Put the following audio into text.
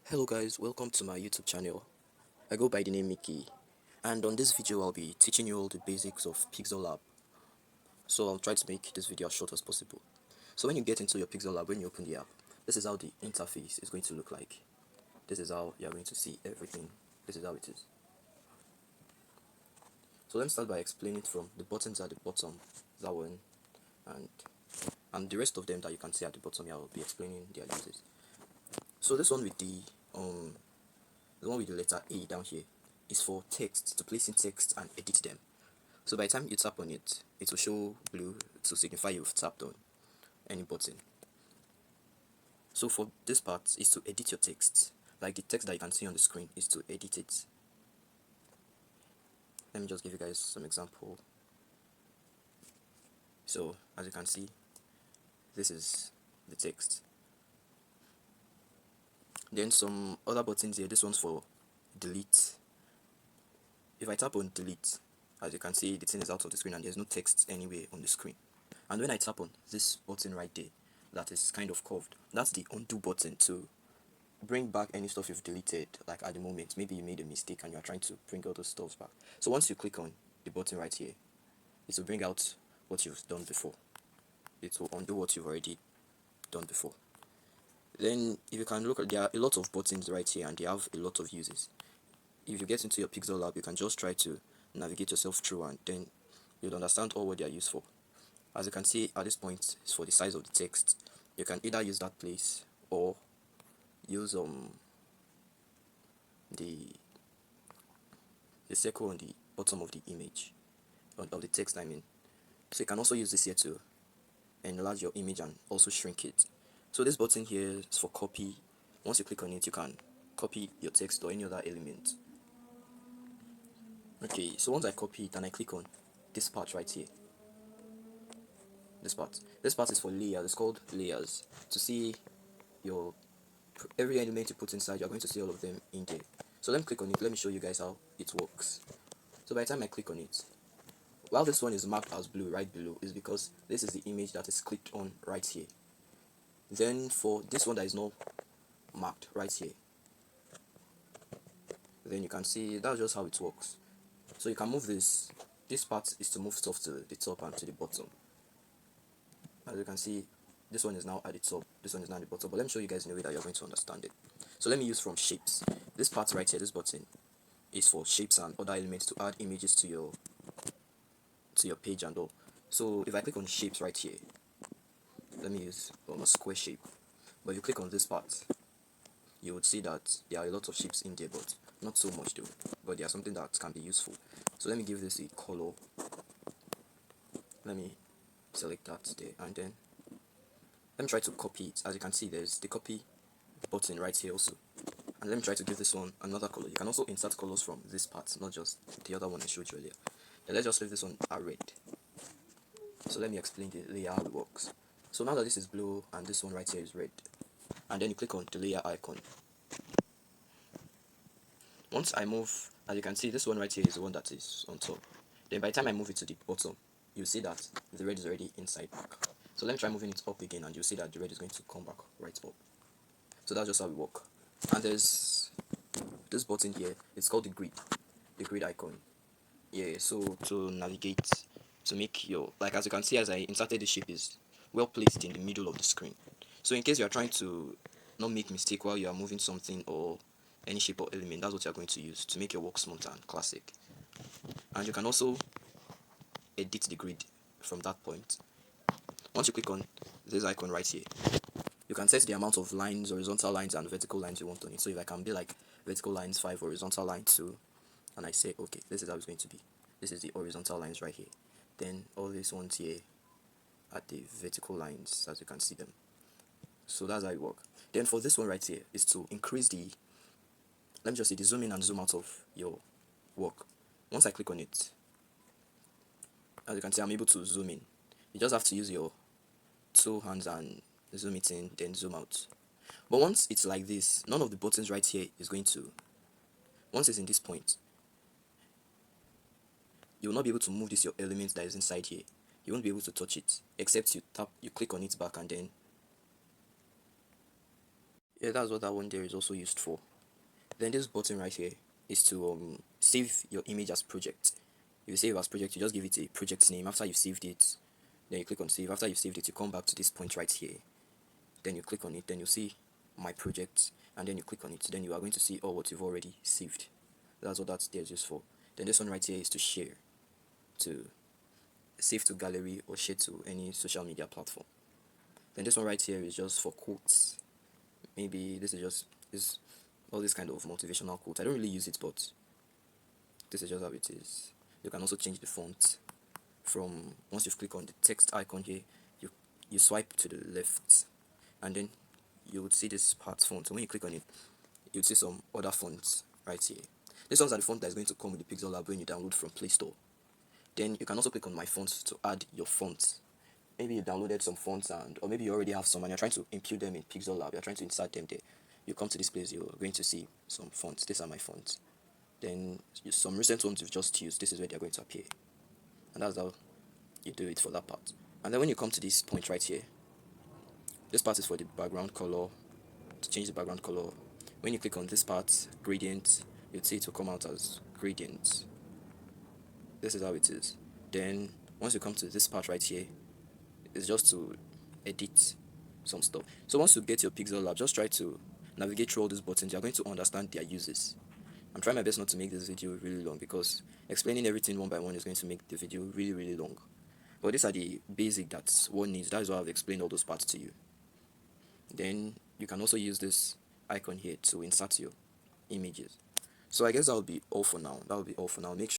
Hello guys, welcome to my YouTube channel. I go by the name Mickey, and on this video I'll be teaching you all the basics of Pixellab. So I'll try to make this video as short as possible. So when you get into your Pixellab, when you open the app, this is how the interface is going to look like. This is how you're going to see everything. This is how it is. So let's start by explaining from the buttons at the bottom, that one, and the rest of them that you can see at the bottom. I'll be explaining their uses. So this one with the one with the letter A down here is for text, to place in text and edit them. So by the time you tap on it, it will show blue to signify you've tapped on any button. So for this part is to edit your text, like the text that you can see on the screen is to edit it. Let me just give you guys some example. So as you can see, this is the text. Then some other buttons here. This one's for delete. If I tap on delete, as you can see, the thing is out of the screen and there's no text anywhere on the screen. And when I tap on this button right there, that is kind of curved, that's the undo button to bring back any stuff you've deleted. Like at the moment, maybe you made a mistake and you're trying to bring all those stuff back. So once you click on the button right here, it will bring out what you've done before. It will undo what you've already done before. Then if you can look at, there are a lot of buttons right here and they have a lot of uses. If you get into your Pixellab, you can just try to navigate yourself through and then you'll understand all what they are used for. As you can see at this point, it's for the size of the text. You can either use that place or use the circle on the bottom of the image, of the text I mean. So you can also use this here to enlarge your image and also shrink it. So this button here is for copy. Once you click on it, you can copy your text or any other element. Okay, so once I copy it and I click on this part right here, this part is for layers. It's called layers. To see your every element you put inside, you're going to see all of them in there. So let me click on it. Let me show you guys how it works. So by the time I click on it, while this one is marked as blue right below, is because this is the image that is clicked on right here. Then for this one that is not marked right here, then you can see that's just how it works. So you can move this part is to move stuff to the top and to the bottom. As you can see, this one is now at the top, this one is now at the bottom, but let me show you guys in a way that you're going to understand it. So let me use from shapes. This part right here, this button, is for shapes and other elements to add images to your page and all. So if I click on shapes right here, let me use a square shape. But if you click on this part, you would see that there are a lot of shapes in there, but not so much though. But they are something that can be useful. So let me give this a color. Let me select that there and then let me try to copy it. As you can see, there's the copy button right here also. And let me try to give this one another color. You can also insert colors from this part, not just the other one I showed you earlier. Then let's just leave this one at red. So let me explain the layer how it works. So now that this is blue and this one right here is red, and then you click on the layer icon. Once I move, as you can see, this one right here is the one that is on top. Then by the time I move it to the bottom, you'll see that the red is already inside back. So let me try moving it up again and you'll see that the red is going to come back right up. So that's just how we work. And there's this button here, it's called the grid icon. Yeah, so to navigate, to make your, like as you can see, as I inserted, the shape is well placed in the middle of the screen. So in case you are trying to not make mistake while you are moving something or any shape or element, that's what you are going to use to make your work smooth and classic. And you can also edit the grid from that point. Once you click on this icon right here, you can set the amount of lines, horizontal lines and vertical lines you want on it. So if I can be like vertical lines 5, horizontal line 2, and I say okay, this is how it's going to be. This is the horizontal lines right here. Then all these ones here are the vertical lines, as you can see them. So that's how it works. Then for this one right here is to increase the, let me just say, the zoom in and zoom out of your work. Once I click on it, as you can see, I'm able to zoom in. You just have to use your two hands and zoom it in, then zoom out. But once it's like this, none of the buttons right here is going to, once it's in this point, you will not be able to move this your element that is inside here. You won't be able to touch it except you click on it back and then Yeah, that's what that one there is also used for. Then this button right here is to save your image as project. If you save as project, you just give it a project name. After you've saved it, then you click on save. After you've saved it, you come back to this point right here. Then you click on it. Then you see my project, and then you click on it. Then you are going to see all what you've already saved. That's what that's there just for. Then this one right here is to share, to save to gallery or share to any social media platform. Then this one right here is just for quotes. Maybe this is just is all this kind of motivational quotes. I don't really use it, but this is just how it is. You can also change the font from once you've clicked on the text icon here, you swipe to the left, and then you would see this part font. So when you click on it, you'd see some other fonts right here. These ones are the font that is going to come with the Pixellab when you download from Play Store. Then you can also click on my fonts to add your fonts. Maybe you downloaded some fonts or maybe you already have some and you're trying to impute them in Pixellab. You're trying to insert them there. You come to this place, you're going to see some fonts. These are my fonts. Then some recent ones you've just used. This is where they're going to appear. And that's how you do it for that part. And then when you come to this point right here, this part is for the background color, to change the background color. When you click on this part, gradient, you'd see it will come out as gradient. This is how it is. Then once you come to this part right here, it's just to edit some stuff. So once you get your Pixellab, just try to navigate through all these buttons. You're going to understand their uses. I'm trying my best not to make this video really long because explaining everything one by one is going to make the video really long. But these are the basic that one needs. That is why I've explained all those parts to you. Then you can also use this icon here to insert your images. So I guess that will be all for now. That will be all for now. Make sure